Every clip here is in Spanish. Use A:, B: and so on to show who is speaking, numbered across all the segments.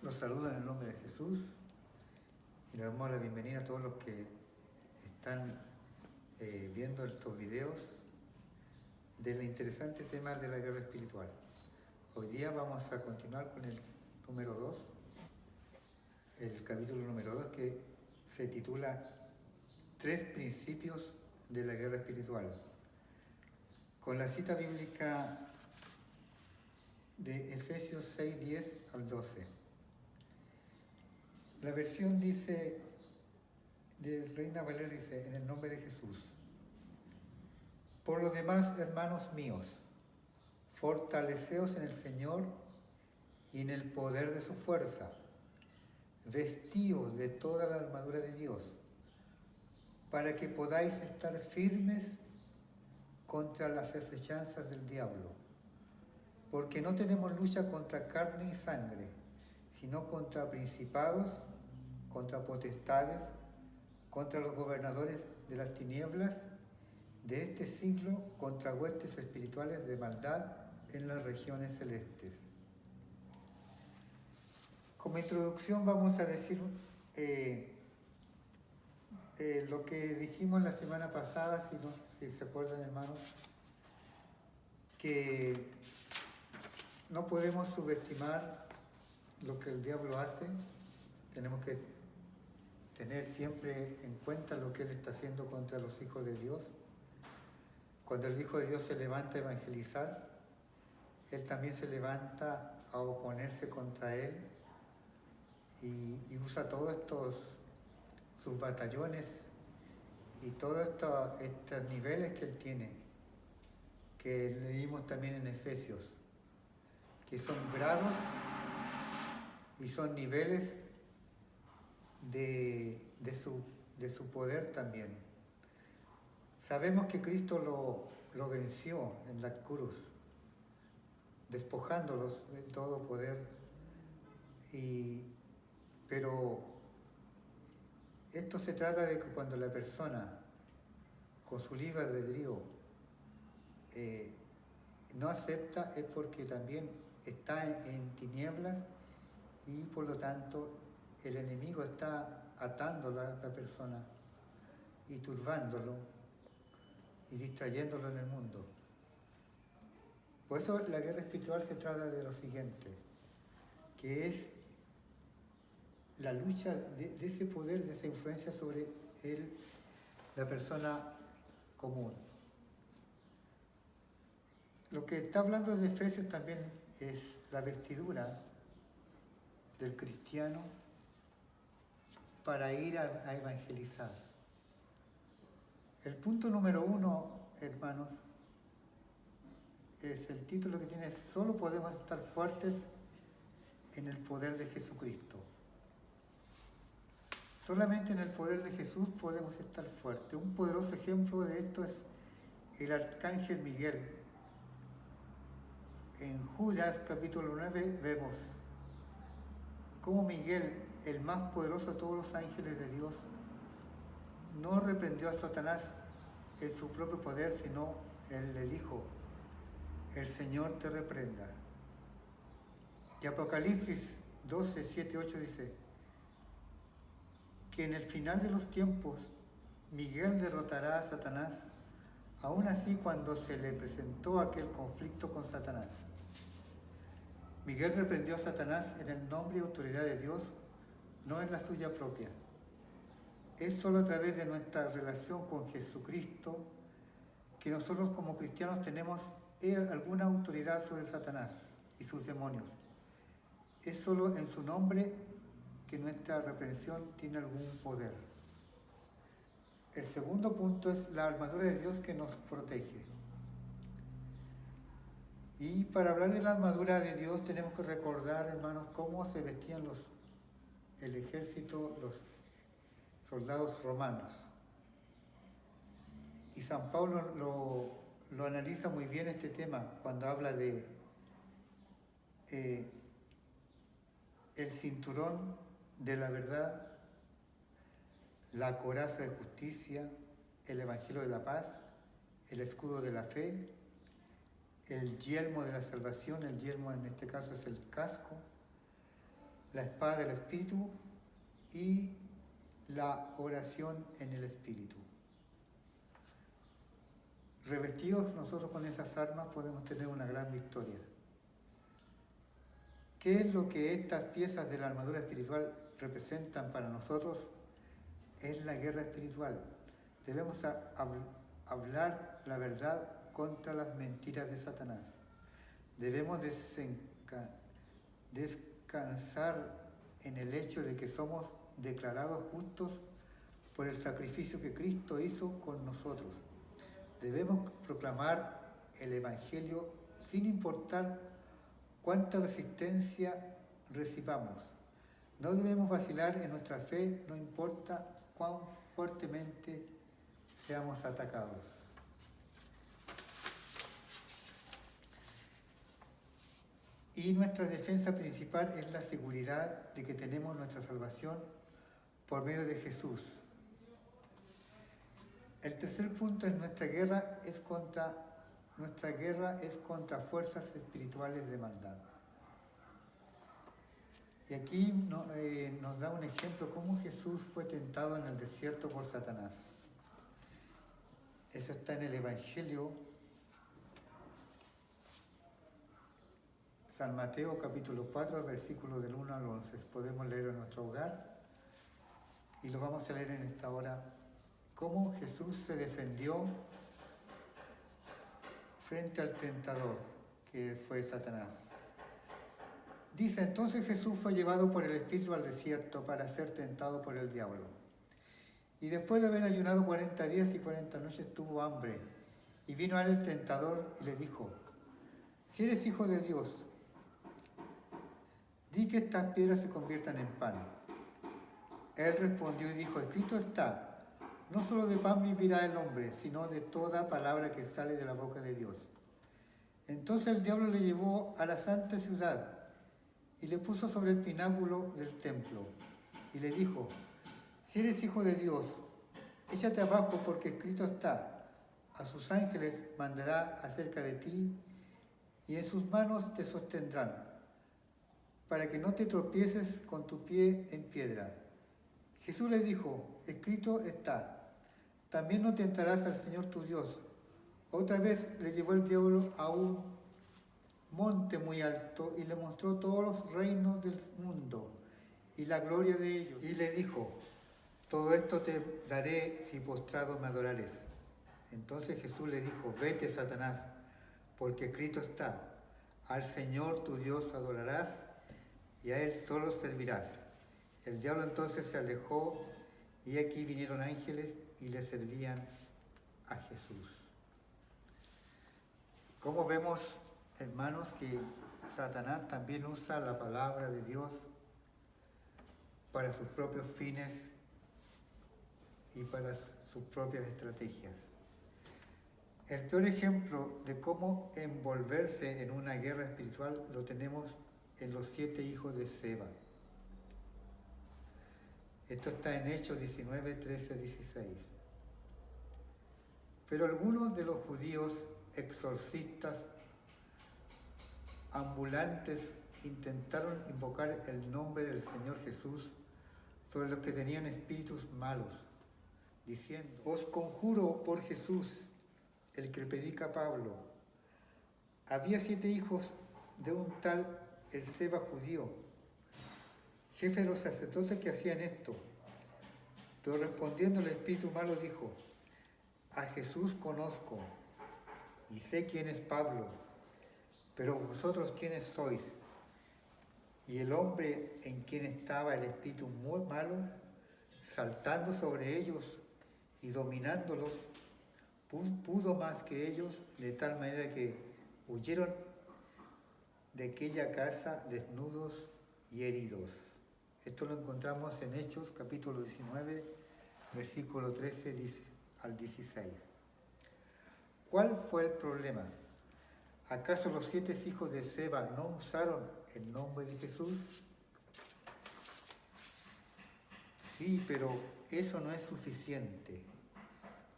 A: Los saludo en el nombre de Jesús y le damos la bienvenida a todos los que están viendo estos videos del interesante tema de la guerra espiritual. Hoy día vamos a continuar con el número 2, el capítulo número 2, que se titula 3 principios de la guerra espiritual, con la cita bíblica de Efesios 6, 10 al 12. La versión dice, de Reina Valera dice, en el nombre de Jesús: por lo demás, hermanos míos, fortaleceos en el Señor y en el poder de su fuerza, vestíos de toda la armadura de Dios, para que podáis estar firmes contra las acechanzas del diablo, porque no tenemos lucha contra carne y sangre, sino contra principados, contra potestades, contra los gobernadores de las tinieblas de este siglo, contra huestes espirituales de maldad en las regiones celestes. Como introducción vamos a decir lo que dijimos la semana pasada, si se acuerdan, hermanos, que no podemos subestimar lo que el diablo hace. Tenemos que tener siempre en cuenta lo que él está haciendo contra los hijos de Dios. Cuando el Hijo de Dios se levanta a evangelizar, él también se levanta a oponerse contra él y usa todos sus batallones y todos estos niveles que él tiene, que leímos también en Efesios, que son grados y son niveles de su poder también. Sabemos que Cristo lo venció en la cruz, despojándolos de todo poder, pero esto se trata de que cuando la persona con su libre albedrío no acepta, es porque también está en tinieblas y por lo tanto el enemigo está atando a la persona y turbándolo y distrayéndolo en el mundo. Por eso la guerra espiritual se trata de lo siguiente, que es la lucha de ese poder, de esa influencia sobre la persona común. Lo que está hablando de Efesios también es la vestidura del cristiano para ir a evangelizar. El punto número 1, hermanos, es el título que tiene: solo podemos estar fuertes en el poder de Jesucristo. Solamente en el poder de Jesús podemos estar fuertes. Un poderoso ejemplo de esto es el arcángel Miguel. En Judas capítulo 9 vemos cómo Miguel, el más poderoso de todos los ángeles de Dios, no reprendió a Satanás en su propio poder, sino él le dijo: el Señor te reprenda. Y Apocalipsis 12, 7, 8 dice que en el final de los tiempos Miguel derrotará a Satanás, aún así cuando se le presentó aquel conflicto con Satanás. Miguel reprendió a Satanás en el nombre y autoridad de Dios, no en la suya propia. Es solo a través de nuestra relación con Jesucristo que nosotros como cristianos tenemos alguna autoridad sobre Satanás y sus demonios. Es solo en su nombre que nuestra reprensión tiene algún poder. El segundo punto es la armadura de Dios que nos protege. Y para hablar de la armadura de Dios tenemos que recordar, hermanos, cómo se vestían el ejército, los soldados romanos. Y San Pablo lo analiza muy bien este tema cuando habla de el cinturón de la verdad, la coraza de justicia, el evangelio de la paz, el escudo de la fe, el yelmo de la salvación. El yelmo en este caso es el casco, la espada del Espíritu y la oración en el Espíritu. Revestidos nosotros con esas armas podemos tener una gran victoria. ¿Qué es lo que estas piezas de la armadura espiritual representan para nosotros? Es la guerra espiritual. Debemos hablar la verdad contra las mentiras de Satanás. Debemos descansar en el hecho de que somos declarados justos por el sacrificio que Cristo hizo con nosotros. Debemos proclamar el Evangelio sin importar cuánta resistencia recibamos. No debemos vacilar en nuestra fe, no importa cuán fuertemente seamos atacados. Y nuestra defensa principal es la seguridad de que tenemos nuestra salvación por medio de Jesús. El tercer punto es nuestra guerra es contra fuerzas espirituales de maldad. Y aquí nos da un ejemplo cómo Jesús fue tentado en el desierto por Satanás. Eso está en el Evangelio, San Mateo capítulo 4, versículos del 1 al 11. Podemos leerlo en nuestro hogar y lo vamos a leer en esta hora. Cómo Jesús se defendió frente al tentador, que fue Satanás. Dice, entonces Jesús fue llevado por el Espíritu al desierto para ser tentado por el diablo. Y después de haber ayunado 40 días y 40 noches tuvo hambre. Y vino a él el tentador y le dijo, si eres hijo de Dios, di que estas piedras se conviertan en pan. Él respondió y dijo, escrito está, no solo de pan vivirá el hombre, sino de toda palabra que sale de la boca de Dios. Entonces el diablo le llevó a la santa ciudad y le puso sobre el pináculo del templo y le dijo, si eres hijo de Dios, échate abajo porque escrito está, a sus ángeles mandará acerca de ti y en sus manos te sostendrán, para que no te tropieces con tu pie en piedra. Jesús le dijo, escrito está, también no tentarás al Señor tu Dios. Otra vez le llevó el diablo a un monte muy alto y le mostró todos los reinos del mundo y la gloria de ellos. Y le dijo, todo esto te daré si postrado me adorares. Entonces Jesús le dijo, vete Satanás, porque escrito está, al Señor tu Dios adorarás y a Él solo servirás. El diablo entonces se alejó y aquí vinieron ángeles y le servían a Jesús. Como vemos, hermanos, que Satanás también usa la palabra de Dios para sus propios fines y para sus propias estrategias. El peor ejemplo de cómo envolverse en una guerra espiritual lo tenemos en los 7 hijos de Seba. Esto está en Hechos 19, 13, 16. Pero algunos de los judíos exorcistas ambulantes intentaron invocar el nombre del Señor Jesús sobre los que tenían espíritus malos, diciendo, os conjuro por Jesús, el que predica Pablo. Había 7 hijos de un tal el Seba judío, jefe de los sacerdotes que hacían esto. Pero respondiendo el espíritu malo dijo, a Jesús conozco y sé quién es Pablo, pero vosotros quiénes sois. Y el hombre en quien estaba el espíritu muy malo, saltando sobre ellos y dominándolos, pudo más que ellos, de tal manera que huyeron de aquella casa desnudos y heridos. Esto lo encontramos en Hechos capítulo 19, versículo 13 al 16. ¿Cuál fue el problema? ¿Acaso los 7 hijos de Seba no usaron el nombre de Jesús? Sí, pero eso no es suficiente.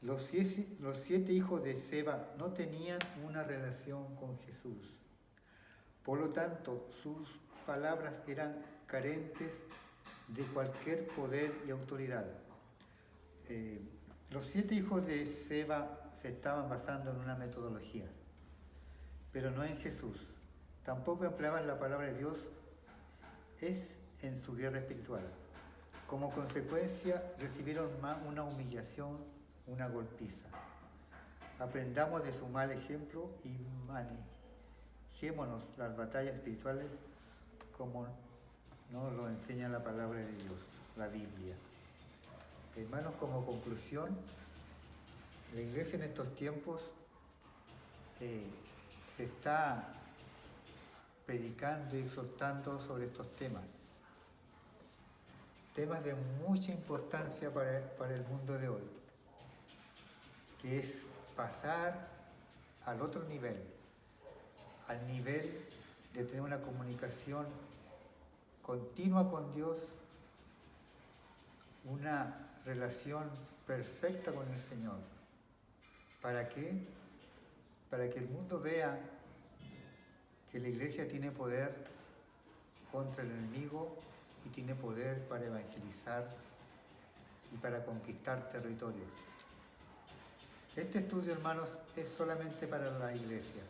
A: Los 7 hijos de Seba no tenían una relación con Jesús. Por lo tanto, sus palabras eran carentes de cualquier poder y autoridad. Los 7 hijos de Seba se estaban basando en una metodología, pero no en Jesús. Tampoco empleaban la palabra de Dios en su guerra espiritual. Como consecuencia recibieron una humillación, una golpiza. Aprendamos de su mal ejemplo y manejémonos las batallas espirituales como nos lo enseña la palabra de Dios, la Biblia. Hermanos, como conclusión, la Iglesia en estos tiempos se está predicando y exhortando sobre estos temas de mucha importancia para el mundo de hoy, que es pasar al otro nivel, al nivel de tener una comunicación continua con Dios, una relación perfecta con el Señor. ¿Para qué? Para que el mundo vea que la Iglesia tiene poder contra el enemigo y tiene poder para evangelizar y para conquistar territorios. Este estudio, hermanos, es solamente para la Iglesia.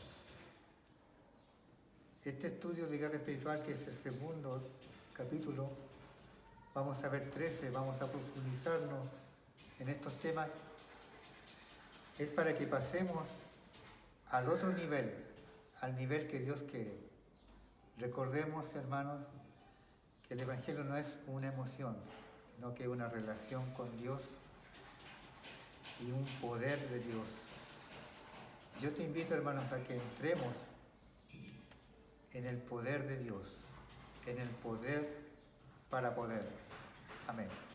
A: Este estudio de guerra espiritual, que es el segundo capítulo, vamos a ver 13, vamos a profundizarnos en estos temas, es para que pasemos al otro nivel, al nivel que Dios quiere. Recordemos, hermanos, que el Evangelio no es una emoción, sino que es una relación con Dios y un poder de Dios. Yo te invito, hermanos, a que entremos en el poder de Dios, en el poder para poder. Amén.